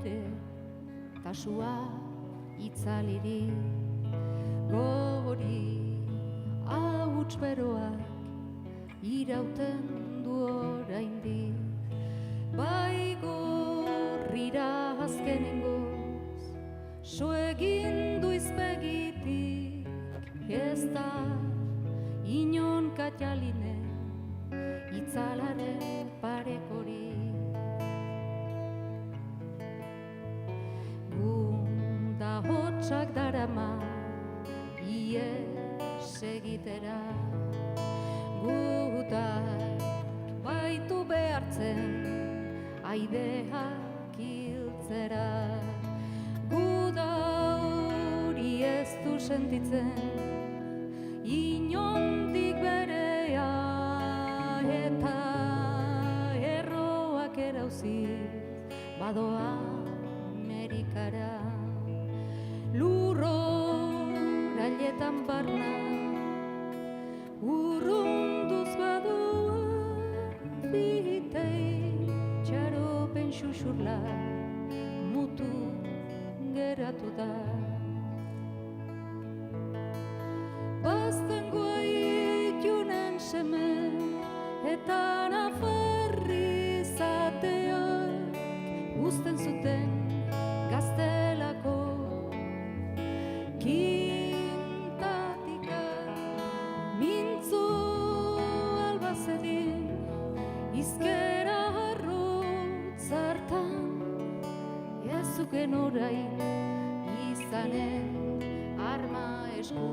ere kasua itzaliri gori hauts beroak irauten du oraindik bai gorrira azkenengoz so egin du izpegitik ez da inon katjaline itzalaren parekori gunda hotsak darama ies egitera gudak baitu behartzen aideak hiltzera guda hori ez du sentitzen inondik berea eta erroak erauziz badoa Amerikara lurrorailetan barna urrunduz badoa bitei txaropen xuxurla mutu geratu da baztengoa itunen seme eta nafarri zateak uzten zuten gaztelako kintatika mintzo albazedin izkera arrotz hartan ezuken orain izanen arma esku